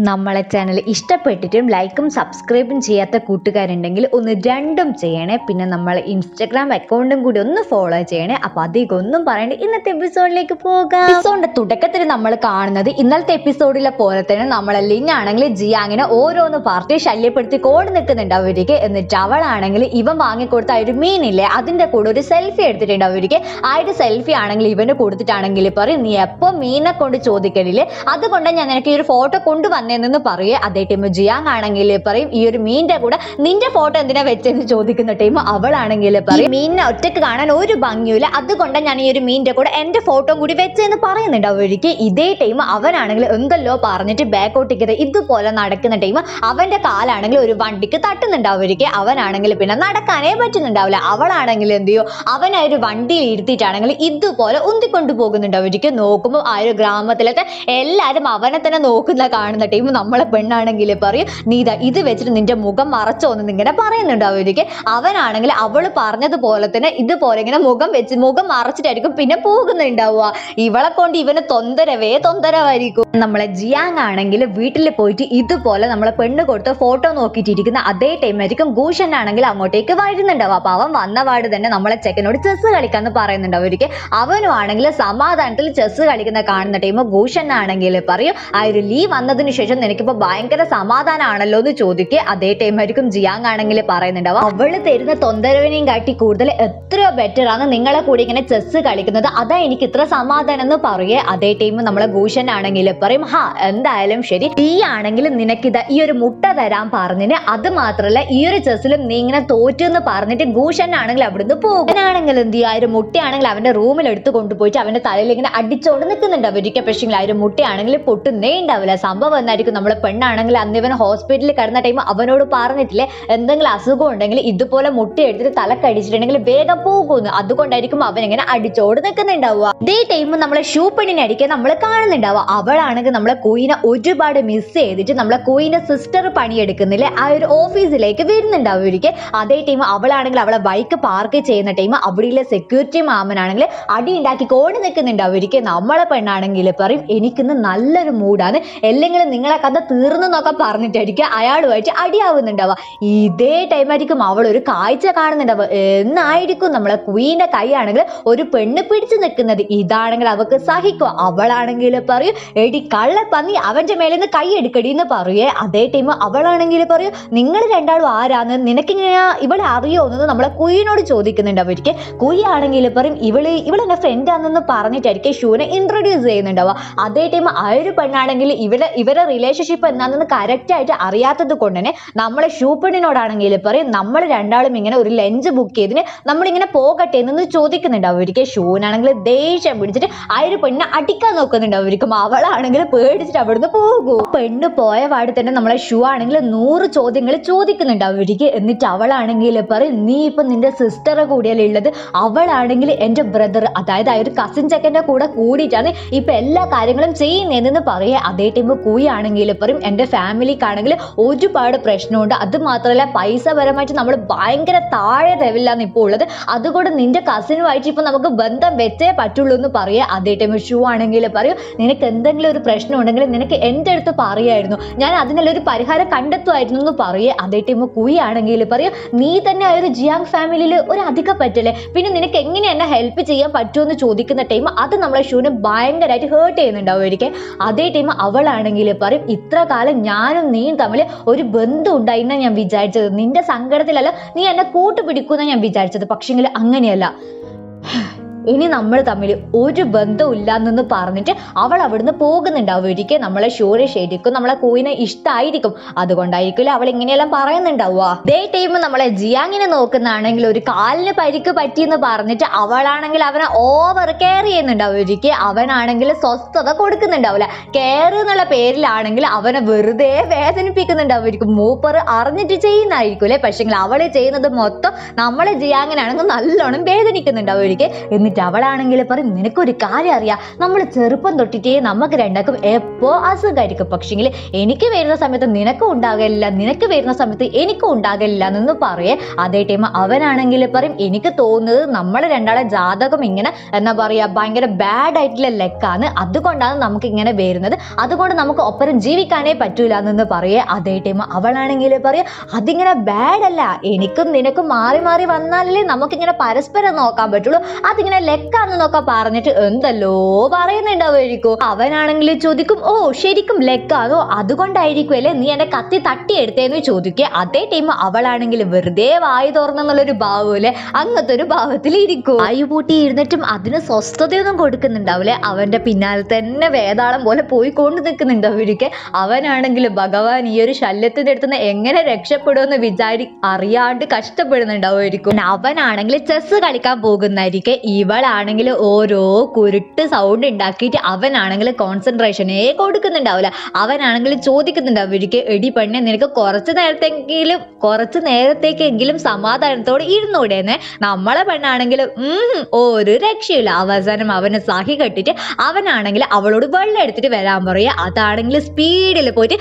നമ്മളെ ചാനൽ ഇഷ്ടപ്പെട്ടിട്ടും ലൈക്കും സബ്സ്ക്രൈബും ചെയ്യാത്ത കൂട്ടുകാരുണ്ടെങ്കിൽ ഒന്ന് രണ്ടും ചെയ്യണേ. പിന്നെ നമ്മളെ ഇൻസ്റ്റഗ്രാം അക്കൗണ്ടും കൂടി ഒന്ന് ഫോളോ ചെയ്യണേ. അപ്പോൾ അധികം ഒന്നും പറയണ്ട, ഇന്നത്തെ എപ്പിസോഡിലേക്ക് പോകാം. എപ്പിസോഡിന്റെ തുടക്കത്തിൽ നമ്മൾ കാണുന്നത് ഇന്നലത്തെ എപ്പിസോഡിലെ പോലെ തന്നെ നമ്മളെ ലിനാണെങ്കിൽ ജിയാങ്ങിനെ ഓരോന്ന് പാർട്ടി ശല്യപ്പെടുത്തി കോടി നിൽക്കുന്നുണ്ട് അവർക്ക്. എന്നിട്ട് അവളാണെങ്കിൽ ഇവൻ വാങ്ങിക്കൊടുത്ത ആ ഒരു മീനില്ലേ അതിന്റെ കൂടെ ഒരു സെൽഫി എടുത്തിട്ടുണ്ട് അവർക്ക്. ആ ഒരു സെൽഫി ആണെങ്കിൽ ഇവന് കൊടുത്തിട്ടാണെങ്കിൽ പറയും, നീ എപ്പോ മീനെ കൊണ്ട് ചോദിക്കലില്ലേ, അതുകൊണ്ട് ഞാൻ നിനക്ക് ഈ ഒരു ഫോട്ടോ കൊണ്ടുവന്നേന്ന് പറയേ. അതേ ടൈം ജിയാങ് ആണെങ്കിൽ പറയും, ഈ ഒരു മീനിന്റെ കൂടെ നിന്റെ ഫോട്ടോ എന്തിനാ വെച്ചെന്ന് ചോദിക്കുന്ന ടൈം അവളാണെങ്കിൽ പറയും, മീനിനെ ഒറ്റക്ക് കാണാൻ ഒരു ഭംഗിയില്ല, അതുകൊണ്ട് ഞാൻ ഈ ഒരു മീനിന്റെ കൂടെ എന്റെ ഫോട്ടോ കൂടി വെച്ചെന്ന് പറയുന്നുണ്ട് അവർക്ക്. ഇതേ ടൈം അവനാണെങ്കിൽ എന്തെല്ലോ പറഞ്ഞിട്ട് ബാക്കോട്ടേക്ക് ഇതുപോലെ നടക്കുന്ന ടൈം അവന്റെ കാലാണെങ്കിൽ ഒരു വണ്ടിക്ക് തട്ടുന്നുണ്ട് അവർക്ക്. അവനാണെങ്കിൽ പിന്നെ നടക്കാനേ പറ്റുന്നുണ്ടാവില്ല. അവളാണെങ്കിൽ എന്ത് ചെയ്യോ, അവൻ ആ ഒരു വണ്ടിയിൽ ഇരുത്തിയിട്ടാണെങ്കിൽ ഇതുപോലെ ഉന്തിക്കൊണ്ടു പോകുന്നുണ്ട് അവർക്ക്. നോക്കുമ്പോൾ ആ ഒരു ഗ്രാമത്തിലൊക്കെ എല്ലാരും അവനെ തന്നെ നോക്കുന്ന കാണുന്ന ടൈം നമ്മളെ പെണ്ണാണെങ്കിൽ പറയും, നീതാ ഇത് വെച്ചിട്ട് നിന്റെ മുഖം മറച്ചോന്ന് ഇങ്ങനെ പറയുന്നുണ്ട് അവർക്ക്. അവനാണെങ്കിൽ അവള് പറഞ്ഞതുപോലെ തന്നെ ഇതുപോലെ ഇങ്ങനെ മുഖം മറച്ചിട്ടായിരിക്കും പിന്നെ പോകുന്നുണ്ടാവുക. ഇവളെ കൊണ്ട് ഇവന് തൊന്തരവായിരിക്കും. നമ്മളെ ജിയാങ് ആണെങ്കിൽ വീട്ടിൽ പോയിട്ട് ഇതുപോലെ നമ്മളെ പെണ്ണ് കൊടുത്ത് ഫോട്ടോ നോക്കിയിട്ടിരിക്കുന്ന അതേ ടൈം ആയിരിക്കും ഗൂഷൻ ആണെങ്കിൽ അങ്ങോട്ടേക്ക് വരുന്നുണ്ടാവും. അപ്പൊ അവൻ വന്നപാട് തന്നെ നമ്മളെ ചെക്കനോട് ചെസ് കളിക്കാന്ന് പറയുന്നുണ്ട് അവർക്ക്. അവനും ആണെങ്കിൽ സമാധാനത്തിൽ ചെസ് കളിക്കുന്ന കാണുന്ന ടൈം ഗൂഷൻ ആണെങ്കിൽ പറയും, ആ ഒരു ലീ വന്നതിന് ശേഷം നിനക്കിപ്പോ ഭയങ്കര സമാധാനമാണല്ലോ എന്ന് ചോദിക്കുക. അതേ ടൈം ആയിരിക്കും ജിയാങ് ആണെങ്കിൽ പറയുന്നുണ്ടാവും, അവള് തരുന്ന തൊന്തരവിനെയും കാട്ടി കൂടുതൽ എത്രയോ ബെറ്റർ ആണ് നിങ്ങളെ കൂടി ഇങ്ങനെ ചെസ് കളിക്കുന്നത്, അതാ എനിക്ക് ഇത്ര സമാധാനം എന്ന് പറയേ. അതേ ടൈം നമ്മളെ ഭൂഷൺ ആണെങ്കിൽ പറയും, ഹാ എന്തായാലും ശരി, ഈ ആണെങ്കിൽ നിനക്കിതാ ഈ ഒരു മുട്ട തരാൻ പറഞ്ഞിന്, അത് മാത്രല്ല ഈ ഒരു ചെസ്സിലും നീ ഇങ്ങനെ തോറ്റു എന്ന് പറഞ്ഞിട്ട് ഭൂഷൺ ആണെങ്കിൽ അവിടുന്ന് പോകും. ആണെങ്കിൽ എന്ത് ചെയ്യുക, ആ ഒരു മുട്ടയാണെങ്കിൽ അവന്റെ റൂമിൽ എടുത്ത് കൊണ്ടുപോയിട്ട് അവന്റെ തലയിൽ ഇങ്ങനെ അടിച്ചോണ്ട് നിൽക്കുന്നുണ്ട് അവർക്ക്. പക്ഷേ ആ ഒരു മുട്ടയാണെങ്കിൽ പൊട്ടുന്നേ ഉണ്ടാവില്ല. സംഭവം എന്നായിരിക്കും, നമ്മളെ പെണ്ണാണെങ്കിൽ അന്ന് ഇവൻ ഹോസ്പിറ്റലിൽ കിടന്ന ടൈം അവനോട് പറഞ്ഞിട്ടില്ലേ, എന്തെങ്കിലും അസുഖം ഉണ്ടെങ്കിൽ ഇതുപോലെ മുട്ട എടുത്തിട്ട് തലക്കടിച്ചിട്ടുണ്ടെങ്കിൽ വേഗം പോകുന്നു, അതുകൊണ്ടായിരിക്കും അവൻ ഇങ്ങനെ അടിച്ചോട് നിൽക്കുന്നുണ്ടാവുക. ഇതേ ടൈം നമ്മളെ ഷൂ പെണ്ണിനെ അടിക്കാൻ നമ്മൾ കാണുന്നുണ്ടാവുക. അവളാണെങ്കിൽ നമ്മളെ കുയിനെ ഒരുപാട് മിസ് ചെയ്തിട്ട് നമ്മളെ കുയിന്റെ സിസ്റ്റർ പണിയെടുക്കുന്നില്ലേ ആ ഒരു ഓഫീസിലേക്ക് വരുന്നുണ്ടാവുമായിരിക്കും. അതേ ടൈം അവളാണെങ്കിൽ അവളെ ബൈക്ക് പാർക്ക് ചെയ്യുന്ന ടൈം അവിടെയുള്ള സെക്യൂരിറ്റി മാമനാണെങ്കിൽ അടി ഉണ്ടാക്കി കോടി നിൽക്കുന്നുണ്ടാവുമായിരിക്കും. നമ്മളെ പെണ്ണാണെങ്കിൽ പറയും, എനിക്കിന്ന് നല്ലൊരു മൂഡാണ്, അല്ലെങ്കിൽ നിങ്ങളെ കഥ തീർന്നെന്നൊക്കെ പറഞ്ഞിട്ടായിരിക്കും അയാളുമായിട്ട് അടിയാവുന്നുണ്ടാവുക. ഇതേ ടൈം ആയിരിക്കും അവൾ ഒരു കാഴ്ച കാണുന്നുണ്ടാവുക. എന്നായിരിക്കും നമ്മളെ ക്വീന്റെ കൈ ആണെങ്കിൽ ഒരു പെണ്ണ് പിടിച്ചു നിൽക്കുന്നത്. ഇതാണെങ്കിൽ അവൾക്ക് സഹിക്കുക. അവളാണെങ്കിൽ പറയും, എടി കള്ളപ്പന്നി അവന്റെ മേലെ നിന്ന് കൈ എടുക്കടി എന്ന് പറയേ. അതേ ടൈം അവളാണെങ്കിൽ പറയും, നിങ്ങൾ രണ്ടാളും ആരാന്ന്, നിനക്കിങ്ങനെ ഇവളെ അറിയോന്ന് നമ്മളെ കുയിനോട് ചോദിക്കുന്നുണ്ട് അവർക്ക്. കുയി ആണെങ്കിൽ പറയും, ഇവളെന്റെ ഫ്രണ്ടാണെന്ന് പറഞ്ഞിട്ടായിരിക്കും ഷൂനെ ഇൻട്രൊഡ്യൂസ് ചെയ്യുന്നുണ്ടാവുക. അതേ ടൈം ആ ഒരു പെണ്ണാണെങ്കിൽ ഇവരെ റിലേഷൻഷിപ്പ് എന്താണെന്ന് കറക്റ്റ് ആയിട്ട് അറിയാത്തത് കൊണ്ട് തന്നെ നമ്മളെ ഷൂ പെണ്ണിനോടാണെങ്കിൽ പറയും, നമ്മൾ രണ്ടാളും ഇങ്ങനെ ഒരു ലഞ്ച് ബുക്ക് ചെയ്തിന് നമ്മളിങ്ങനെ പോകട്ടെ എന്ന് ചോദിക്കുന്നുണ്ട് അവർക്ക്. ഷൂനാണെങ്കിൽ ദേഷ്യം പിടിച്ചിട്ട് ആ ഒരു പെണ്ണിനെ അടിക്കാൻ നോക്കുന്നുണ്ട് അവർക്കും. അവളാണെങ്കിൽ പേടിച്ചിട്ട് അവിടുന്ന് പോകും. പെണ്ണ് പോയ പാട് തന്നെ നമ്മളെ ഷൂ ആണെങ്കിൽ 100 ചോദ്യങ്ങൾ ചോദിക്കുന്നുണ്ട് അവർക്ക്. എന്നിട്ട് അവളാണെങ്കിൽ പറയും, നീ ഇപ്പൊ നിന്റെ സിസ്റ്ററെ കൂടിയല്ലേ ഉള്ളത്, അവളാണെങ്കിൽ എന്റെ ബ്രദർ, അതായത് ആ ഒരു കസിൻ ചെക്കൻ്റെ കൂടെ കൂടിയിട്ടാണ് ഇപ്പൊ എല്ലാ കാര്യങ്ങളും ചെയ്യുന്നതെന്ന് പറയേ. അതേ ടൈം കൂയി ആണെങ്കിൽ പറയും, എന്റെ ഫാമിലിക്കാണെങ്കിൽ ഒരുപാട് പ്രശ്നമുണ്ട്, അത് മാത്രമല്ല പൈസ പരമായിട്ട് നമ്മൾ ഭയങ്കര താഴെ ലെവലിലാണ് ഇപ്പോൾ ഉള്ളത്, അതുകൊണ്ട് നിന്റെ കസിനുമായിട്ട് ഇപ്പൊ നമുക്ക് ബന്ധം വെച്ചേ പറ്റുള്ളൂ എന്ന് പറയാ. അതേ ടൈം ഷൂ ആണെങ്കിൽ പറയും, നിനക്ക് എന്തെങ്കിലും ഒരു പ്രശ്നം ഉണ്ടെങ്കിൽ നിനക്ക് എൻ്റെ അടുത്ത് പറയായിരുന്നു, ഞാൻ അതിനെല്ലാം ഒരു പരിഹാരം കണ്ടെത്തുമായിരുന്നു എന്ന് പറയേ. അതേ ടൈം കൂയി ആണെങ്കിൽ പറയും, നീ തന്നെ ആ ഒരു ജിയാങ് ഫാമിലിയിൽ ഒരു അധികം പറ്റല്ലേ, പിന്നെ നിനക്ക് എങ്ങനെ എന്നെ ഹെൽപ്പ് ചെയ്യാൻ പറ്റുമെന്ന് ചോദിക്കുന്ന ടൈം അത് നമ്മളെ ഷൂനെ ഭയങ്കരമായിട്ട് ഹേർട്ട് ചെയ്യുന്നുണ്ടാവും ഒരിക്കൽ. അതേ ടൈം അവളാണെങ്കിൽ പറയും, ഇത്ര കാലം ഞാനും നീയും തമ്മിൽ ഒരു ബന്ധം ഉണ്ടായിരുന്ന ഞാൻ വിചാരിച്ചത്, നിന്റെ സങ്കടത്തിലല്ല നീ എന്നെ കൂട്ടുപിടിക്കുന്ന ഞാൻ വിചാരിച്ചത്, പക്ഷെങ്കിൽ അങ്ങനെയല്ല, ഇനി നമ്മൾ തമ്മിൽ ഒരു ബന്ധവും ഇല്ലാന്ന് പറഞ്ഞിട്ട് അവൾ അവിടുന്ന് പോകുന്നുണ്ടാവും. ഒരിക്കൽ നമ്മളെ ഷൂരെ ശരിക്കും നമ്മളെ കൂയിനെ ഇഷ്ടമായിരിക്കും, അതുകൊണ്ടായിരിക്കില്ല അവൾ ഇങ്ങനെയെല്ലാം പറയുന്നുണ്ടാവുക. അതേ ടൈം നമ്മളെ ജിയാങ്ങിനെ നോക്കുന്നതാണെങ്കിൽ ഒരു കാലിന് പരിക്ക് പറ്റിയെന്ന് പറഞ്ഞിട്ട് അവളാണെങ്കിൽ അവനെ ഓവർ കെയർ ചെയ്യുന്നുണ്ടാവും. ഒരിക്കൽ അവനാണെങ്കിൽ സ്വസ്ഥത കൊടുക്കുന്നുണ്ടാവില്ല. കെയർ എന്നുള്ള പേരിലാണെങ്കിൽ അവനെ വെറുതെ വേദനിപ്പിക്കുന്നുണ്ടാവും. മൂപ്പർ അറിഞ്ഞിട്ട് ചെയ്യുന്നതായിരിക്കും അല്ലെ, പക്ഷെങ്കിൽ അവള് ചെയ്യുന്നത് മൊത്തം നമ്മളെ ജിയാങ്ങിനാണെങ്കിൽ നല്ലോണം വേദനിക്കുന്നുണ്ടാവും. ഒരിക്കൽ എന്നിട്ട് എന്നിട്ട് അവളാണെങ്കിൽ പറയും നിനക്കൊരു കാര്യം അറിയാം, നമ്മൾ ചെറുപ്പം തൊട്ടിട്ടേ നമുക്ക് രണ്ടാക്കും എപ്പോ അസുഖമായിരിക്കും, പക്ഷെങ്കിൽ എനിക്ക് വരുന്ന സമയത്ത് നിനക്കും ഉണ്ടാകില്ല, നിനക്ക് വരുന്ന സമയത്ത് എനിക്കും ഉണ്ടാകില്ല എന്ന് പറയേ. അതേ ടൈം അവനാണെങ്കിൽ പറയും എനിക്ക് തോന്നുന്നത് നമ്മളെ രണ്ടാളെ ജാതകം ഇങ്ങനെ എന്താ പറയാ ഭയങ്കര ബാഡ് ആയിട്ടുള്ള ലെക്കാണ്, അതുകൊണ്ടാണ് നമുക്ക് ഇങ്ങനെ വരുന്നത്, അതുകൊണ്ട് നമുക്ക് ഒപ്പരം ജീവിക്കാനേ പറ്റൂല എന്ന് പറയേ. അതേ ടൈം അവളാണെങ്കിൽ പറയാ അതിങ്ങനെ ബാഡ് അല്ല, എനിക്കും നിനക്കും മാറി മാറി വന്നാലല്ലേ നമുക്കിങ്ങനെ പരസ്പരം നോക്കാൻ പറ്റുള്ളൂ, അതിങ്ങനെ ലെക്കാന്ന് നോക്കാൻ പറഞ്ഞിട്ട് എന്തല്ലോ പറയുന്നുണ്ടാവുമായിരിക്കും. അവനാണെങ്കിൽ ചോദിക്കും ഓ ശരിക്കും ലെക്കാണോ, അതുകൊണ്ടായിരിക്കും അല്ലേ നീ എന്റെ കത്തി തട്ടിയെടുത്തേന്ന് ചോദിക്കുക. അതേ ടൈം അവളാണെങ്കിൽ വെറുതെ വായി തുറന്നെന്നുള്ളൊരു ഭാവമല്ലേ, അങ്ങനത്തെ ഒരു ഭാവത്തിൽ ഇരിക്കും. വായു പൂട്ടി ഇരുന്നിട്ടും അതിന് സ്വസ്ഥതയൊന്നും കൊടുക്കുന്നുണ്ടാവില്ലേ, അവന്റെ പിന്നാലെ തന്നെ വേതാളം പോലെ പോയിക്കൊണ്ട് നിൽക്കുന്നുണ്ടാവുമായിരിക്കെ. അവനാണെങ്കിൽ ഭഗവാൻ ഈ ഒരു ശല്യത്തിന്റെ അടുത്ത് എങ്ങനെ രക്ഷപ്പെടുമെന്ന് അറിയാണ്ട് കഷ്ടപ്പെടുന്നുണ്ടാവുമായിരിക്കും. അവനാണെങ്കിൽ ചെസ് കളിക്കാൻ പോകുന്നതായിരിക്കെ, ഇവളാണെങ്കിൽ ഓരോ കുരുട്ട് സൗണ്ട് ഉണ്ടാക്കിയിട്ട് അവനാണെങ്കിൽ കോൺസെൻട്രേഷനേ കൊടുക്കുന്നുണ്ടാവില്ല. അവനാണെങ്കിൽ ചോദിക്കുന്നുണ്ടാവുമായിരിക്കും എടി പെണ്ണെ നിനക്ക് കുറച്ച് നേരത്തേക്കെങ്കിലും സമാധാനത്തോടെ ഇരുന്നൂടേന്ന്. നമ്മളെ പെണ്ണാണെങ്കിലും ഒരു രക്ഷയില്ല. അവസാനം അവനെ സഹി കെട്ടിട്ട് അവനാണെങ്കിൽ അവളോട് വെള്ളം എടുത്തിട്ട് വരാൻ പറയുക. അതാണെങ്കിൽ സ്പീഡിൽ പോയിട്ട്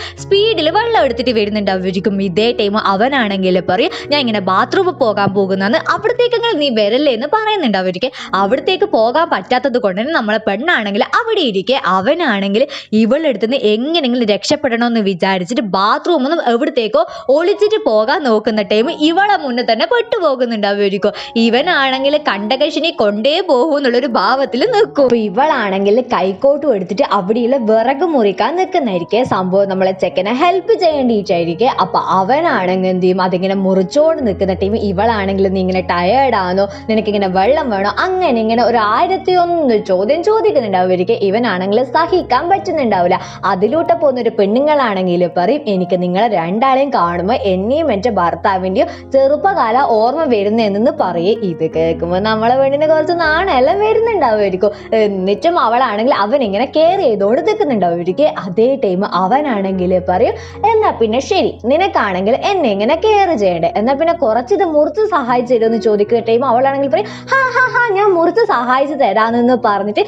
വെള്ളം എടുത്തിട്ട് വരുന്നുണ്ടാവുമായിരിക്കും. ഇതേ ടൈം അവനാണെങ്കിൽ പറയും ഞാൻ ഇങ്ങനെ ബാത്റൂമിൽ പോകാൻ പോകുന്നതെന്ന്, അവിടത്തേക്കെങ്കിലും നീ വരല്ലേ എന്ന് പറയുന്നുണ്ടാവുമായിരിക്കും. അവിടത്തേക്ക് പോകാൻ പറ്റാത്തത് കൊണ്ട് തന്നെ നമ്മളെ പെണ്ണാണെങ്കിൽ അവിടെ ഇരിക്കെ അവനാണെങ്കിൽ ഇവളെടുത്ത് നിന്ന് എങ്ങനെയെങ്കിലും രക്ഷപ്പെടണമെന്ന് വിചാരിച്ചിട്ട് ബാത്റൂമിൽ നിന്ന് എവിടത്തേക്കോ ഒളിച്ചിട്ട് പോകാൻ നോക്കുന്ന ടൈം ഇവളെ മുന്നേ തന്നെ പെട്ടുപോകുന്നുണ്ടാവുമായിരിക്കും. ഇവനാണെങ്കിൽ കണ്ടകശിനി കൊണ്ടേ പോകും എന്നുള്ളൊരു ഭാവത്തിൽ നിൽക്കും. ഇവളാണെങ്കിൽ കൈക്കോട്ടും എടുത്തിട്ട് അവിടെയുള്ള വിറക് മുറിക്കാൻ നിൽക്കുന്നതായിരിക്കും. സംഭവം നമ്മളെ ചെക്കനെ ഹെൽപ്പ് ചെയ്യേണ്ടിയിട്ടായിരിക്കും. അപ്പൊ അവനാണെങ്കിൽ എന്ത് ചെയ്യും അതിങ്ങനെ മുറിച്ചോണ്ട് നിൽക്കുന്ന ടൈം ഇവളാണെങ്കിൽ നീ ഇങ്ങനെ ടയേർഡാണോ, നിനക്കിങ്ങനെ വെള്ളം വേണോ, അങ്ങനെ ഇങ്ങനെ ഒരു 1001 ചോദ്യം ചോദിക്കുന്നുണ്ടാവുമായിരിക്കും. ഇവനാണെങ്കിൽ സഹിക്കാൻ പറ്റുന്നുണ്ടാവില്ല. അതിലൂടെ പോകുന്നൊരു പെണ്ണുങ്ങളാണെങ്കിൽ പറയും എനിക്ക് നിങ്ങളെ രണ്ടാളെയും കാണുമ്പോൾ എന്നെയും എൻ്റെ ഭർത്താവിൻ്റെയും ചെറുപ്പകാല ഓർമ്മ വരുന്നതെന്ന് പറയേ. ഇത് കേൾക്കുമ്പോൾ നമ്മളെ പെണ്ണിന് കുറച്ച് നാണെല്ലാം വരുന്നുണ്ടാവുമായിരിക്കും. എന്നിട്ടും അവളാണെങ്കിൽ അവനിങ്ങനെ കെയർ ചെയ്തോണ്ട് നിൽക്കുന്നുണ്ടാവുമായിരിക്കും. അതേ ടൈം അവനാണെങ്കിൽ പറയും എന്നാ പിന്നെ ശരി നിനക്കാണെങ്കിൽ എന്നെ ഇങ്ങനെ കെയർ ചെയ്യണ്ടേ, എന്നാ പിന്നെ കുറച്ചിത് മുറിച്ച് സഹായിച്ചു തരുമെന്ന് ചോദിക്കുന്ന ടൈം അവളാണെങ്കിൽ പറയും ഹാ ഞാൻ മുറിച്ച് സഹായിച്ചു തരാമെന്ന് പറഞ്ഞിട്ട്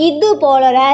ഇതുപോലൊരു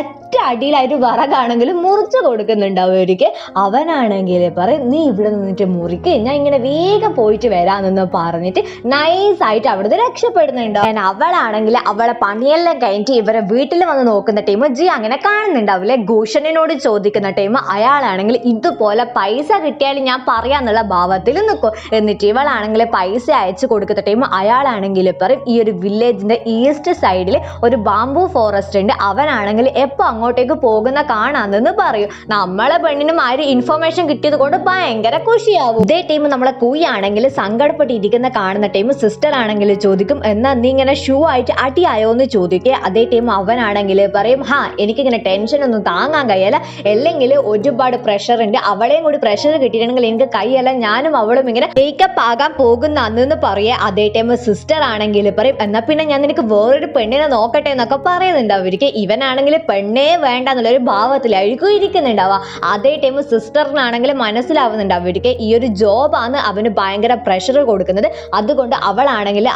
അടിയിലായിട്ട് വിറകാണെങ്കിലും മുറിച്ച് കൊടുക്കുന്നുണ്ടാവുമായിരിക്കും. അവനാണെങ്കിൽ പറയും നീ ഇവിടെ നിന്നിട്ട് മുറിക്ക്, ഞാൻ ഇങ്ങനെ വേഗം പോയിട്ട് വരാമെന്ന് പറഞ്ഞിട്ട് നൈസായിട്ട് അവിടുന്ന് രക്ഷപ്പെടുന്നുണ്ടാവും. അവളാണെങ്കിൽ അവളെ പണിയെല്ലാം കഴിഞ്ഞിട്ട് ഇവരെ വീട്ടിൽ വന്ന് നോക്കുന്ന ടൈം ജി അങ്ങനെ കാണുന്നുണ്ടാവില്ലേ. ഭൂഷണനോട് ചോദിക്കുന്ന ടൈം അയാളാണെങ്കിൽ ഇതുപോലെ പൈസ കിട്ടിയാൽ ഞാൻ പറയാന്നുള്ള ഭാവത്തിൽ നിൽക്കും. എന്നിട്ട് ഇവളാണെങ്കിൽ പൈസ അയച്ചു കൊടുക്കുന്ന ടൈം അയാളാണെങ്കിൽ പറയും ഈ ഒരു വില്ലേജിന്റെ ഈസ്റ്റ് സൈഡിൽ ഒരു ബാംബു ഫോറസ്റ്റ് ഉണ്ട്, അവനാണെങ്കിൽ എപ്പോ അങ്ങോട്ടേക്ക് പോകുന്ന കാണാന്നെന്ന് പറയും. നമ്മളെ പെണ്ണിനും ആ ഒരു ഇൻഫർമേഷൻ കിട്ടിയത് കൊണ്ട് ഭയങ്കര ഖുഷിയാവും. ഇതേ ടൈം നമ്മളെ കൂയാണെങ്കിൽ സങ്കടപ്പെട്ടിരിക്കുന്ന കാണുന്ന ടൈം സിസ്റ്റർ ആണെങ്കിൽ ചോദിക്കും എന്നാ നീ ഇങ്ങനെ ഷൂ ആയിട്ട് അടിയായോ എന്ന് ചോദിക്കുക. അതേ ടൈം അവനാണെങ്കിൽ പറയും എനിക്കിങ്ങനെ ടെൻഷൻ ഒന്നും താങ്ങാൻ കഴിയല്ല, അല്ലെങ്കിൽ ഒരുപാട് പ്രഷർ ഉണ്ട്, അവളെയും കൂടി പ്രഷർ കിട്ടിയിട്ടുണ്ടെങ്കിൽ എനിക്ക് കൈയല്ല, ഞാനും അവളും ഇങ്ങനെ മേക്കപ്പ് ആകാൻ പോകുന്ന അന്ന് പറയുക. അതേ ടൈം സിസ്റ്റർ ആണെങ്കിൽ പറയും എന്നാ പിന്നെ ഞാൻ നിനക്ക് വേറൊരു പെണ്ണിനെ നോക്കട്ടെ എന്നൊക്കെ പറയുന്നുണ്ടാവും. ഇവനാണെങ്കിൽ പെണ്ണേ വേണ്ട എന്നുള്ളൊരു ഭാവത്തിലായിരിക്കും ഇരിക്കുന്നുണ്ടാവുക. അതേ ടൈം സിസ്റ്ററിനാണെങ്കിൽ മനസ്സിലാവുന്നുണ്ടാവും ഈ ഒരു ജോബാണ് അവന് ഭയങ്കര പ്രഷർ കൊടുക്കുന്നത്, അതുകൊണ്ട് അവളാണെങ്കിൽ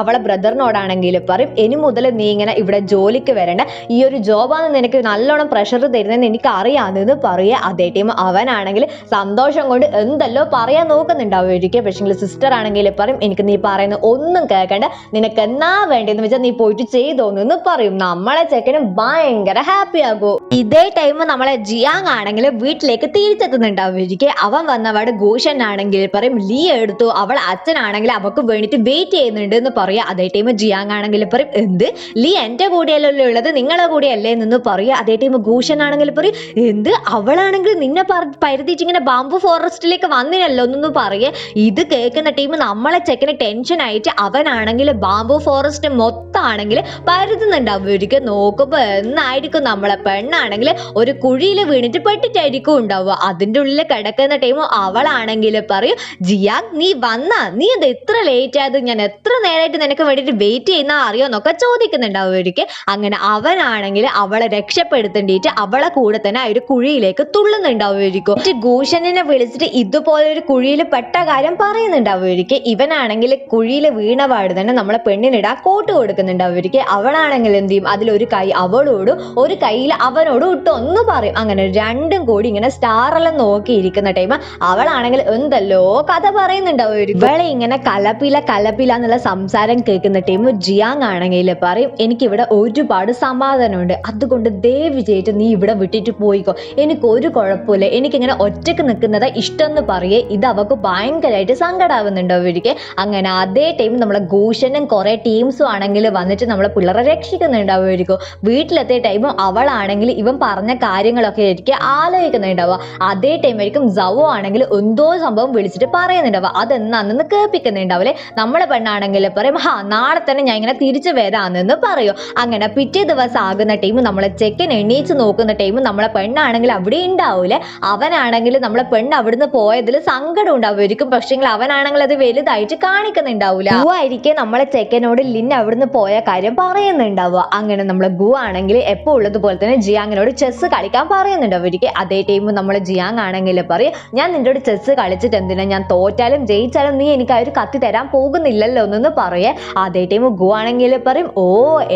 അവളെ ബ്രദറിനോടാണെങ്കിൽ പറയും ഇനി മുതൽ നീ ഇങ്ങനെ ഇവിടെ ജോലിക്ക് വരേണ്ട, ഈ ഒരു ജോബാണ് നിനക്ക് നല്ലോണം പ്രഷർ തരുന്നതെന്ന് എനിക്ക് അറിയാമെന്ന് പറയുക. അതേ ടൈം അവനാണെങ്കിൽ സന്തോഷം കൊണ്ട് എന്തല്ലോ പറയാൻ നോക്കുന്നുണ്ടാവുമായിരിക്കും. പക്ഷേ സിസ്റ്റർ ആണെങ്കിൽ പറയും എനിക്ക് നീ പറയുന്ന ഒന്നും കേൾക്കണ്ട, നിനക്ക് എന്നാ വേണ്ടെന്ന് വെച്ചാൽ നീ പോയിട്ട് ചെയ്തോന്ന് പറയും. നമ്മളെ ചെക്കനും ഭയങ്കര ഹാപ്പി ആകും. ഇതേ ടൈം നമ്മളെ ജിയാങ് ആണെങ്കിൽ വീട്ടിലേക്ക് തിരിച്ചെത്തുന്നുണ്ടാവുമായിരിക്കും. അവൻ വന്നപാട് ഭൂഷൺ ആണെങ്കിൽ പറയും ലീ എടുത്തു, അവൾ അച്ഛനാണെങ്കിൽ അവക്ക് വേണ്ടിട്ട് വെയിറ്റ് ചെയ്യുന്നുണ്ട് എന്ന് പറയാം. അതേ ടൈം ജിയാങ് ആണെങ്കിൽ പറയും എന്ത് ലീ എന്റെ കൂടെയല്ലോ ഉള്ളത്, നിങ്ങളെ കൂടെയല്ലേ എന്ന് പറയാം. അതേ ടൈം ഭൂഷൺ ആണെങ്കിൽ പറയും എന്ത് അവളാണെങ്കിൽ നിന്നെ പരിധിച്ച് ഇങ്ങനെ ബാംബു ഫോറസ്റ്റിലേക്ക് വന്നിനല്ലോ എന്നൊന്നും പറയേ. ഇത് കേൾക്കുന്ന ടൈം നമ്മളെ ചെക്കന് ടെൻഷൻ ആയിട്ട് അവനാണെങ്കിൽ ബാംബു ഫോറസ്റ്റ് മൊത്തം ആണെങ്കിൽ പരുതുന്നുണ്ടാവുമായിരിക്കും. നോക്കുമ്പോ എന്നായിരിക്കും നമ്മൾ നമ്മളെ പെണ്ണാണെങ്കിൽ ഒരു കുഴിയിൽ വീണിട്ട് പെട്ടിട്ടായിരിക്കും ഉണ്ടാവുക. അതിന്റെ ഉള്ളിൽ കിടക്കുന്ന ടൈം അവളാണെങ്കിൽ പറയും, ജിയാങ് നീ വന്നാ, നീ എന്താ ഇത്ര ലേറ്റ് ആയത്, ഞാൻ എത്ര നേരമായിട്ട് നിനക്ക് വേണ്ടിയിട്ട് വെയിറ്റ് ചെയ്യുന്ന അറിയോന്നൊക്കെ ചോദിക്കുന്നുണ്ടാവുമായിരിക്കും. അങ്ങനെ അവനാണെങ്കിൽ അവളെ രക്ഷപ്പെടുത്തേണ്ടിയിട്ട് അവളെ കൂടെ തന്നെ ആ ഒരു കുഴിയിലേക്ക് തുള്ളുന്നുണ്ടാവുമായിരിക്കും. ഗൂഷനെ വിളിച്ചിട്ട് ഇതുപോലെ ഒരു കുഴിയിൽ പെട്ട കാര്യം പറയുന്നുണ്ടാവുമായിരിക്കും. ഇവനാണെങ്കിൽ കുഴിയിൽ വീണപാട് തന്നെ നമ്മളെ പെണ്ണിനിടാൻ കോട്ട് കൊടുക്കുന്നുണ്ടാവുമായിരിക്കും. അവളാണെങ്കിൽ എന്ത് ചെയ്യും, അതിലൊരു കൈ അവളോടും ഒരു കയ്യിൽ അവനോടും ഇട്ട് ഒന്ന് പറയും. അങ്ങനെ രണ്ടും കൂടി ഇങ്ങനെ സ്റ്റാറെല്ലാം നോക്കിയിരിക്കുന്ന ടൈം അവളാണെങ്കിൽ എന്തല്ലോ കഥ പറയുന്നുണ്ടാവുമായിരിക്കും. ഇവളെ ഇങ്ങനെ കലപ്പില എന്നുള്ള സംസാരം കേൾക്കുന്ന ടൈം ജിയാങ് ആണെങ്കിൽ പറയും, എനിക്കിവിടെ ഒരുപാട് സമാധാനമുണ്ട്, അതുകൊണ്ട് ദയവ് ചെയ്തിട്ട് നീ ഇവിടെ വിട്ടിട്ട് പോയിക്കോ, എനിക്ക് ഒരു കുഴപ്പമില്ല, എനിക്കിങ്ങനെ ഒറ്റക്ക് നിൽക്കുന്നത് ഇഷ്ടം എന്ന് പറയേ. ഇത് അവക്ക് ഭയങ്കരമായിട്ട് സങ്കടാവുന്നുണ്ടാവുമായിരിക്കും. അങ്ങനെ അതേ ടൈം നമ്മളെ ഗൂഷനും കുറെ ടീംസും ആണെങ്കിൽ വന്നിട്ട് നമ്മളെ പിള്ളേരെ രക്ഷിക്കുന്നുണ്ടാവുമായിരിക്കും. വീട്ടിലെത്തിയ ടൈമും അവളാണെങ്കിൽ ഇവൻ പറഞ്ഞ കാര്യങ്ങളൊക്കെ ആയിരിക്കും ആലോചിക്കുന്നുണ്ടാവുക. അതേ ടൈം ആയിരിക്കും സവോ ആണെങ്കിൽ എന്തോ സംഭവം വിളിച്ചിട്ട് പറയുന്നുണ്ടാവുക. അതെന്നാന്ന് കേൾപ്പിക്കുന്നുണ്ടാവില്ലേ. നമ്മളെ പെണ്ണാണെങ്കിൽ പറയും, നാളെ തന്നെ ഞാൻ ഇങ്ങനെ തിരിച്ചു വരാമെന്ന് പറയും. അങ്ങനെ പിറ്റേ ദിവസം ആകുന്ന ടൈം നമ്മളെ ചെക്കൻ എണീച്ച് നോക്കുന്ന ടൈം നമ്മളെ പെണ്ണാണെങ്കിൽ അവിടെ ഉണ്ടാവൂലേ. അവനാണെങ്കിൽ നമ്മളെ പെണ്ണ് അവിടുന്ന് പോയതിൽ സങ്കടം ഉണ്ടാവുമായിരിക്കും. പക്ഷേ അവനാണെങ്കിൽ അത് വലുതായിട്ട് കാണിക്കുന്നുണ്ടാവൂല. ഗു ആയിരിക്കും നമ്മളെ ചെക്കനോട് ലിൻ അവിടുന്ന് പോയ കാര്യം പറയുന്നുണ്ടാവുക. അങ്ങനെ നമ്മളെ ഗു ആണെങ്കിൽ എപ്പോൾ ഉള്ളതുപോലെ തന്നെ ജിയാങ്ങിനോട് ചെസ് കളിക്കാൻ പറയുന്നുണ്ടാവുമായിരിക്കും. അതേ ടൈം നമ്മളെ ജിയാങ് ആണെങ്കിൽ പറയും, ഞാൻ നിന്നോട് ചെസ് കളിച്ചിട്ട് എന്തിനാ, ഞാൻ തോറ്റാലും ജയിച്ചാലും നീ എനിക്ക് ആ ഒരു കത്തി തരാൻ പോകുന്നില്ലല്ലോ എന്ന് പറയേ. അതേ ടൈം ഗു ആണെങ്കിൽ പറയും, ഓ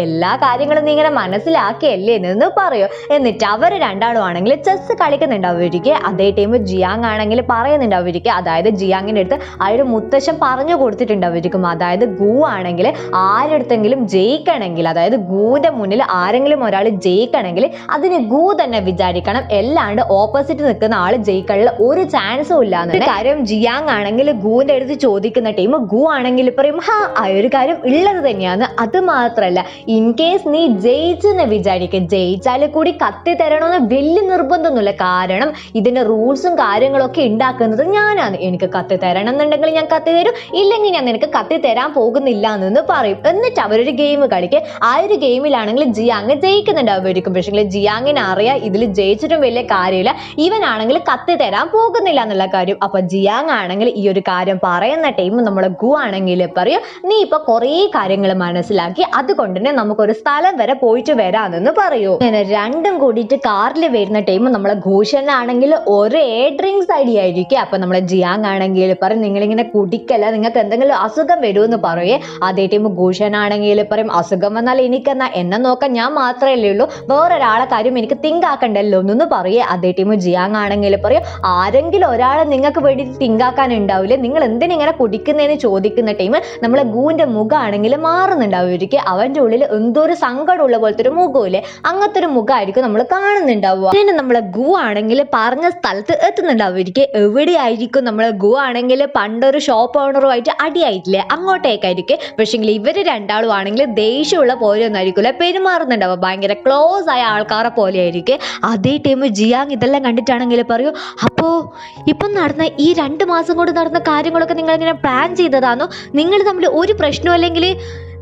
എല്ലാ കാര്യങ്ങളും നീ ഇങ്ങനെ മനസ്സിലാക്കിയല്ലേ എന്ന് പറയും. എന്നിട്ട് അവർ രണ്ടാളും ആണെങ്കിൽ ചെസ് കളിക്കുന്നുണ്ടാവുമായിരിക്കും. അതേ ടൈം ജിയാങ് ആണെങ്കിൽ പറയുന്നുണ്ടാവുമായിരിക്കും, അതായത് ജിയാങ്ങിന്റെ അടുത്ത് ആ ഒരു മുത്തശ്ശൻ പറഞ്ഞു കൊടുത്തിട്ടുണ്ടാവുമായിരിക്കും. അതായത് ഗു ആണെങ്കിൽ ആരെടുത്തെങ്കിലും ജയിക്കണമെങ്കിൽ, അതായത് ഗുവിന്റെ മുന്നിൽ ആരെങ്കിലും ഒരാൾ ജയിക്കണമെങ്കിൽ അതിന് ഗു തന്നെ വിചാരിക്കണം, അല്ലാണ്ട് ഓപ്പോസിറ്റ് നിൽക്കുന്ന ആള് ജയിക്കാനുള്ള ഒരു ചാൻസും ഇല്ലാന്ന് കാര്യം ജിയാങ് ആണെങ്കിൽ ഗുവിന്റെ അടുത്ത് ചോദിക്കുന്ന ടൈം ഗു ആണെങ്കിൽ പറയും, ആ ഒരു കാര്യം ഉള്ളത് തന്നെയാണ്. അത് മാത്രല്ല, ഇൻ കേസ് നീ ജയിച്ചെന്ന് വിചാരിക്കും, ജയിച്ചാൽ കൂടി കത്തി തരണമെന്ന് വലിയ നിർബന്ധമൊന്നുമില്ല. കാരണം ഇതിന്റെ റൂൾസും കാര്യങ്ങളൊക്കെ ഉണ്ടാക്കുന്നത് ഞാനാണ്. എനിക്ക് കത്തി തരണം എന്നുണ്ടെങ്കിൽ ഞാൻ കത്തി തരും, ഇല്ലെങ്കിൽ ഞാൻ നിനക്ക് കത്തി തരാൻ പോകുന്നില്ല എന്ന് പറയും. എന്നിട്ട് അവരൊരു ഗെയിം കളിക്കും. ആ ഒരു ഗെയിമിലാണെങ്കിൽ ജിയാങ് ജയിക്കുന്നുണ്ടാവുമായിരിക്കും. പക്ഷേ ജിയാങ്ങിന് അറിയാം ഇതിൽ ജയിച്ചിട്ടും വലിയ കാര്യമില്ല, ഇവനാണെങ്കിൽ കത്തി തരാൻ പോകുന്നില്ല എന്നുള്ള കാര്യം. അപ്പൊ ജിയാങ് ആണെങ്കിൽ ഈ ഒരു കാര്യം പറയുന്ന ടൈം നമ്മളെ ഗു ആണെങ്കിൽ പറയും, നീ ഇപ്പൊ കുറേ കാര്യങ്ങൾ മനസ്സിലാക്കി, അതുകൊണ്ട് തന്നെ നമുക്കൊരു സ്ഥലം വരെ പോയിട്ട് വരാമെന്ന് പറയൂ. അങ്ങനെ രണ്ടും കൂടിയിട്ട് കാറിൽ വരുന്ന ടൈം നമ്മളെ ഘോഷനാണെങ്കിൽ ഒരേ ഡ്രിങ്ക്സ് ഐഡിയ ആയിരിക്കും. അപ്പൊ നമ്മളെ ജിയാങ് ആണെങ്കിൽ പറയും, നിങ്ങളിങ്ങനെ കുടിക്കല്ല, നിങ്ങൾക്ക് എന്തെങ്കിലും അസുഖം വരുമെന്ന് പറയേ. അതേ ടൈം ഘോഷനാണെങ്കിൽ പറയും, അസുഖം വന്നാൽ എനിക്കെന്നാ, എന്നെ നോക്കാൻ ഞാൻ മാത്രമല്ലേ ഉള്ളൂ, വേറൊരാളെ കാര്യം എനിക്ക് തിങ്ക് ആക്കണ്ടല്ലോ എന്ന് പറയേ. അതേ ടൈം ജിയാങ് ആണെങ്കിൽ പറയും, ആരെങ്കിലും ഒരാളെ നിങ്ങൾക്ക് വേണ്ടി തിങ്ക് ആക്കാൻ ഉണ്ടാവില്ലേ, നിങ്ങൾ എന്തിനിങ്ങനെ കുടിക്കുന്നതെന്ന് ചോദിക്കുന്ന ടൈം നമ്മളെ ഗുവിന്റെ മുഖമാണെങ്കിൽ മാറുന്നുണ്ടാവുമായിരിക്കും. അവന്റെ ഉള്ളിൽ എന്തോ ഒരു സങ്കടമുള്ള പോലത്തെ ഒരു മുഖമില്ലേ, അങ്ങനത്തെ ഒരു മുഖമായിരിക്കും നമ്മൾ കാണുന്നുണ്ടാവുക. അങ്ങനെ നമ്മളെ ഗു ആണെങ്കിൽ പറഞ്ഞ സ്ഥലത്ത് എത്തുന്നുണ്ടാവുമായിരിക്കും. എവിടെയായിരിക്കും നമ്മളെ ഗു ആണെങ്കിൽ പണ്ടൊരു ഷോപ്പ് ഓണറുമായിട്ട് അടിയായിട്ടില്ലേ, അങ്ങോട്ടേക്കായിരിക്കും. പക്ഷേ ഇവര് രണ്ടാളും ആണെങ്കിൽ ദേഷ്യമുള്ള പോലെ ഒന്നും ആയിരിക്കില്ല പെരുമാറുന്നുണ്ടാവുക, ഭയങ്കര ക്ലോസ് ആയ ആൾക്കാരെ പോലെ ആയിരിക്കും. അതേ ടൈം ജിയാങ് ഇതെല്ലാം കണ്ടിട്ടാണെങ്കിൽ പറയൂ, അപ്പോ ഇപ്പം നടന്ന ഈ 2 മാസം കൊണ്ട് നടന്ന കാര്യങ്ങളൊക്കെ നിങ്ങൾ ഇങ്ങനെ പ്ലാൻ ചെയ്തതാണോ, നിങ്ങൾ തമ്മിൽ ഒരു പ്രശ്നം അല്ലെങ്കിൽ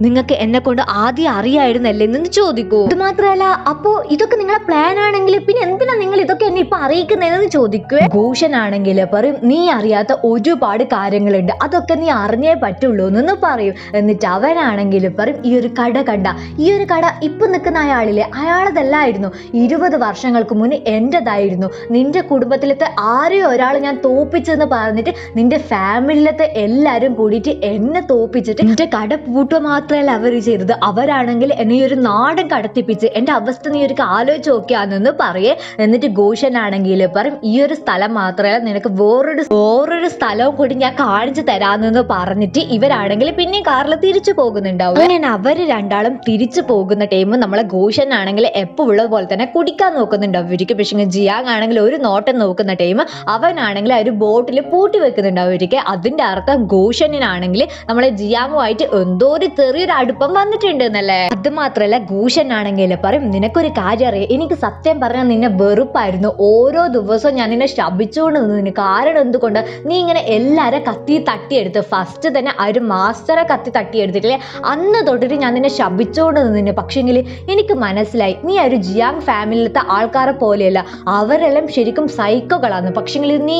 നിങ്ങൾക്ക് എന്നെ കൊണ്ട് ആദ്യം അറിയായിരുന്നല്ലേ എന്ന് ചോദിക്കൂ. ഇത് മാത്രമല്ല, അപ്പോ ഇതൊക്കെ നിങ്ങളെ പ്ലാൻ ആണെങ്കിൽ പിന്നെ എന്തിനാ നിങ്ങൾ ഇതൊക്കെ എന്നെ ഇപ്പൊ അറിയിക്കുന്നതെന്ന് ചോദിക്കുക. ഭൂഷണാണെങ്കിൽ പറയും, നീ അറിയാത്ത ഒരുപാട് കാര്യങ്ങളുണ്ട്, അതൊക്കെ നീ അറിഞ്ഞേ പറ്റുള്ളൂ എന്ന് പറയും. എന്നിട്ട് അവനാണെങ്കിൽ പറയും, ഈ ഒരു കട കണ്ട, ഈ ഒരു കട ഇപ്പൊ നിൽക്കുന്ന അയാളില്ലേ, അയാളതല്ലായിരുന്നു, 20 വർഷങ്ങൾക്ക് മുന്നേ എന്റേതായിരുന്നു. നിന്റെ കുടുംബത്തിലത്തെ ആരെയോ ഒരാൾ ഞാൻ തോപ്പിച്ചെന്ന് പറഞ്ഞിട്ട് നിന്റെ ഫാമിലിയിലത്തെ എല്ലാരും കൂടിയിട്ട് എന്നെ തോപ്പിച്ചിട്ട് നിന്റെ കട പൂട്ടുക മാത്രമല്ല അവർ ചെയ്തത്, അവരാണെങ്കിൽ എന്നെ ഈ ഒരു നാടൻ കടത്തിപ്പിച്ച് എന്റെ അവസ്ഥ നീ ഒരു ആലോചിച്ച് നോക്കിയാണെന്ന് പറയേ. എന്നിട്ട് ഘോഷനാണെങ്കിൽ പറയും, ഈ ഒരു സ്ഥലം മാത്രമല്ല നിനക്ക് വേറൊരു സ്ഥലവും കൂടി ഞാൻ കാണിച്ചു തരാമെന്ന് പറഞ്ഞിട്ട് ഇവരാണെങ്കിൽ പിന്നെ കാറിൽ തിരിച്ചു പോകുന്നുണ്ടാവും. അങ്ങനെ അവര് രണ്ടാളും തിരിച്ചു പോകുന്ന ടൈം നമ്മളെ ഘോഷനാണെങ്കിൽ എപ്പോൾ ഉള്ളത് പോലെ തന്നെ കുടിക്കാൻ നോക്കുന്നുണ്ടാവും ഇവർക്ക്. പക്ഷേ ജിയാങ് ആണെങ്കിൽ ഒരു നോട്ടം നോക്കുന്ന ടൈം അവനാണെങ്കിൽ ആ ഒരു ബോട്ടിൽ പൂട്ടി വെക്കുന്നുണ്ടാവും ഇവർക്ക്. അതിന്റെ അർത്ഥം ഘോഷനാണെങ്കിൽ നമ്മളെ ജിയാങ്ങുമായിട്ട് എന്തോ ഒരു തെറി ചെറിയൊരു അടുപ്പം വന്നിട്ടുണ്ട് എന്നല്ലേ. അത് മാത്രല്ല ഭൂഷൺ ആണെങ്കിൽ പറയും നിനക്കൊരു കാര്യം അറിയാം, എനിക്ക് സത്യം പറഞ്ഞാൽ നിന്നെ വെറുപ്പായിരുന്നു. ഓരോ ദിവസവും ഞാൻ നിന്നെ ശപിച്ചുകൊണ്ട് നിന്നു. കാരണം എന്തുകൊണ്ട് നീ ഇങ്ങനെ എല്ലാരെ കത്തി തട്ടിയെടുത്ത് ഫസ്റ്റ് തന്നെ ആ ഒരു മാസ്റ്ററെ കത്തി തട്ടിയെടുത്തിട്ടില്ലേ, അന്ന് തൊട്ടിട്ട് ഞാൻ നിന്നെ ശപിച്ചുകൊണ്ട് നിന്നു. പക്ഷെങ്കിൽ എനിക്ക് മനസ്സിലായി നീ ആ ഒരു ജിയാങ് ഫാമിലിയിലത്തെ ആൾക്കാരെ പോലെയല്ല, അവരെല്ലാം ശരിക്കും സൈക്കോകളാണ്. പക്ഷെങ്കിൽ നീ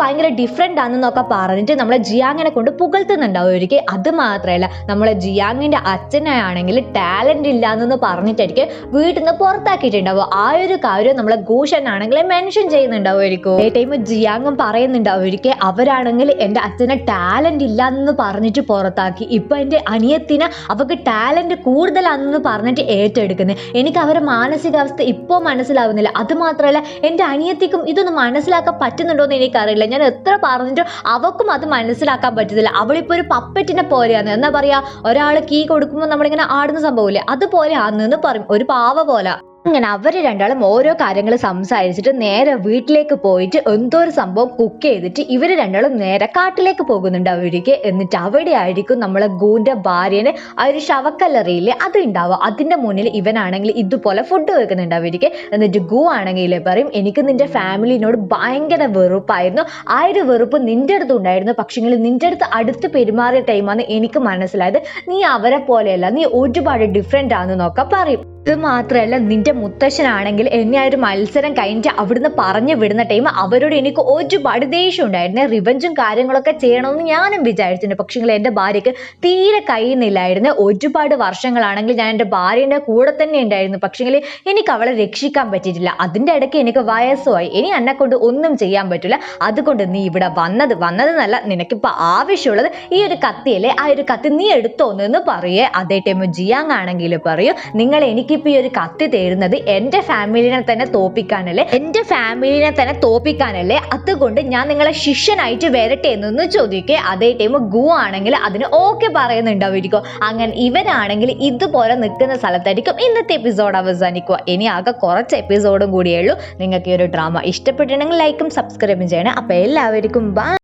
ഭയങ്കര ഡിഫറെന്റ് ആണെന്നൊക്കെ പറഞ്ഞിട്ട് നമ്മളെ ജിയാങ്ങിനെ കൊണ്ട് പുകഴ്ത്തുന്നുണ്ടാവും ഒരിക്കൽ. അത് മാത്രമല്ല നമ്മളെ ജിയാങ്ങിന്റെ അച്ഛനാണെങ്കിൽ ടാലന്റ് ഇല്ലാന്ന് പറഞ്ഞിട്ടായിരിക്കും വീട്ടിൽ നിന്ന് പുറത്താക്കിയിട്ടുണ്ടാവും. ആ ഒരു കാര്യം നമ്മളെ ഭൂഷൺ ആണെങ്കിൽ മെൻഷൻ ചെയ്യുന്നുണ്ടാവുമായിരിക്കും. ഏ ടൈം ജിയാങ്ങും പറയുന്നുണ്ടാവുമായിരിക്കും അവരാണെങ്കിൽ എൻ്റെ അച്ഛനെ ടാലന്റ് ഇല്ലാന്ന് പറഞ്ഞിട്ട് പുറത്താക്കി, ഇപ്പൊ എൻ്റെ അനിയത്തിനെ അവർക്ക് ടാലന്റ് കൂടുതലാണെന്ന് പറഞ്ഞിട്ട് ഏറ്റെടുക്കുന്നത്. എനിക്ക് അവരുടെ മാനസികാവസ്ഥ ഇപ്പോൾ മനസ്സിലാവുന്നില്ല. അത് മാത്രമല്ല എൻ്റെ അനിയത്തിക്കും ഇതൊന്നും മനസ്സിലാക്കാൻ പറ്റുന്നുണ്ടോ എന്ന് എനിക്കറിയില്ല. ഞാൻ എത്ര പറഞ്ഞിട്ടും അവക്കും അത് മനസ്സിലാക്കാൻ പറ്റുന്നില്ല. അവളിപ്പോൾ ഒരു പപ്പറ്റിനെ പോലെയാണ്. എന്താ പറയാ, ഒരാൾ കീ കൊടുക്കുമ്പോൾ നമ്മളിങ്ങനെ ആടുന്ന സംഭവമില്ലേ, അതുപോലെ ആണെന്ന് പറയും, ഒരു പാവ പോലെ. അങ്ങനെ അവർ രണ്ടാളും ഓരോ കാര്യങ്ങൾ സംസാരിച്ചിട്ട് നേരെ വീട്ടിലേക്ക് പോയിട്ട് എന്തോ ഒരു സംഭവം കുക്ക് ചെയ്തിട്ട് ഇവർ രണ്ടാളും നേരെ കാട്ടിലേക്ക് പോകുന്നുണ്ട് അവർക്ക്. എന്നിട്ട് അവിടെ ആയിരിക്കും നമ്മളെ ഗൂന്റെ ഭാര്യനെ ആ ഒരു ശവക്കല്ലറിയില്ലേ അത് ഉണ്ടാവുക. അതിന്റെ മുന്നിൽ ഇവനാണെങ്കിൽ ഇതുപോലെ ഫുഡ് വെക്കുന്നുണ്ട് അവർക്ക്. എന്നിട്ട് ഗു ആണെങ്കിൽ പറയും എനിക്ക് നിന്റെ ഫാമിലിനോട് ഭയങ്കര വെറുപ്പായിരുന്നു, ആ ഒരു വെറുപ്പ് നിന്റെ അടുത്ത് ഉണ്ടായിരുന്നു. പക്ഷെങ്കിൽ നിന്റെ അടുത്ത് പെരുമാറിയ ടൈമാണ് എനിക്ക് മനസ്സിലായത് നീ അവരെ പോലെയല്ല, നീ ഒരുപാട് ഡിഫറെന്റ് ആണെന്നൊക്കെ പറയും. ഇത് മാത്രമല്ല നിന്റെ മുത്തശ്ശനാണെങ്കിൽ എന്നെ ആ ഒരു മത്സരം കഴിഞ്ഞിട്ട് അവിടുന്ന് പറഞ്ഞു വിടുന്ന ടൈം അവരോട് എനിക്ക് ഒരുപാട് ദേഷ്യം ഉണ്ടായിരുന്നു. റിവഞ്ചും കാര്യങ്ങളൊക്കെ ചെയ്യണമെന്ന് ഞാനും വിചാരിച്ചിട്ടുണ്ട്. പക്ഷേ എൻ്റെ ഭാര്യക്ക് തീരെ കഴിയുന്നില്ലായിരുന്നു. ഒരുപാട് വർഷങ്ങളാണെങ്കിൽ ഞാൻ എൻ്റെ ഭാര്യൻ്റെ കൂടെ തന്നെ ഉണ്ടായിരുന്നു. പക്ഷേ എനിക്ക് അവളെ രക്ഷിക്കാൻ പറ്റിയിട്ടില്ല. അതിൻ്റെ ഇടയ്ക്ക് എനിക്ക് വയസ്സുമായി, ഇനി എന്നെ കൊണ്ട് ഒന്നും ചെയ്യാൻ പറ്റില്ല. അതുകൊണ്ട് നീ ഇവിടെ വന്നതെന്നല്ല, നിനക്കിപ്പോൾ ആവശ്യമുള്ളത് ഈ ഒരു കത്തിയല്ലേ, ആ ഒരു കത്തി നീ എടുത്തോന്ന് പറയേ. അതേ ടൈം ജിയാങ് ആണെങ്കിൽ പറയൂ നിങ്ങൾ എനിക്കിപ്പോൾ ഈ ഒരു കത്തി തരുന്നത് എൻ്റെ ഫാമിലിനെ തന്നെ തോപ്പിക്കാനല്ലേ, അതുകൊണ്ട് ഞാൻ നിങ്ങളെ ശിഷ്യനായിട്ട് വരട്ടെ എന്നൊന്ന് ചോദിക്കേ. അതേ ടൈം ഗു ആണെങ്കിൽ അതിന് ഓക്കെ പറയുന്നുണ്ടാവുമായിരിക്കും. അങ്ങനെ ഇവരാണെങ്കിൽ ഇതുപോലെ നിൽക്കുന്ന സ്ഥലത്തായിരിക്കും ഇന്നത്തെ എപ്പിസോഡ് അവസാനിക്കുക. ഇനി ആകെ കുറച്ച് എപ്പിസോഡും കൂടിയേ ഉള്ളൂ. നിങ്ങൾക്ക് ഈ ഒരു ഡ്രാമ ഇഷ്ടപ്പെട്ടിട്ടുണ്ടെങ്കിൽ ലൈക്കും സബ്സ്ക്രൈബും ചെയ്യണം. അപ്പോൾ എല്ലാവർക്കും ബൈ.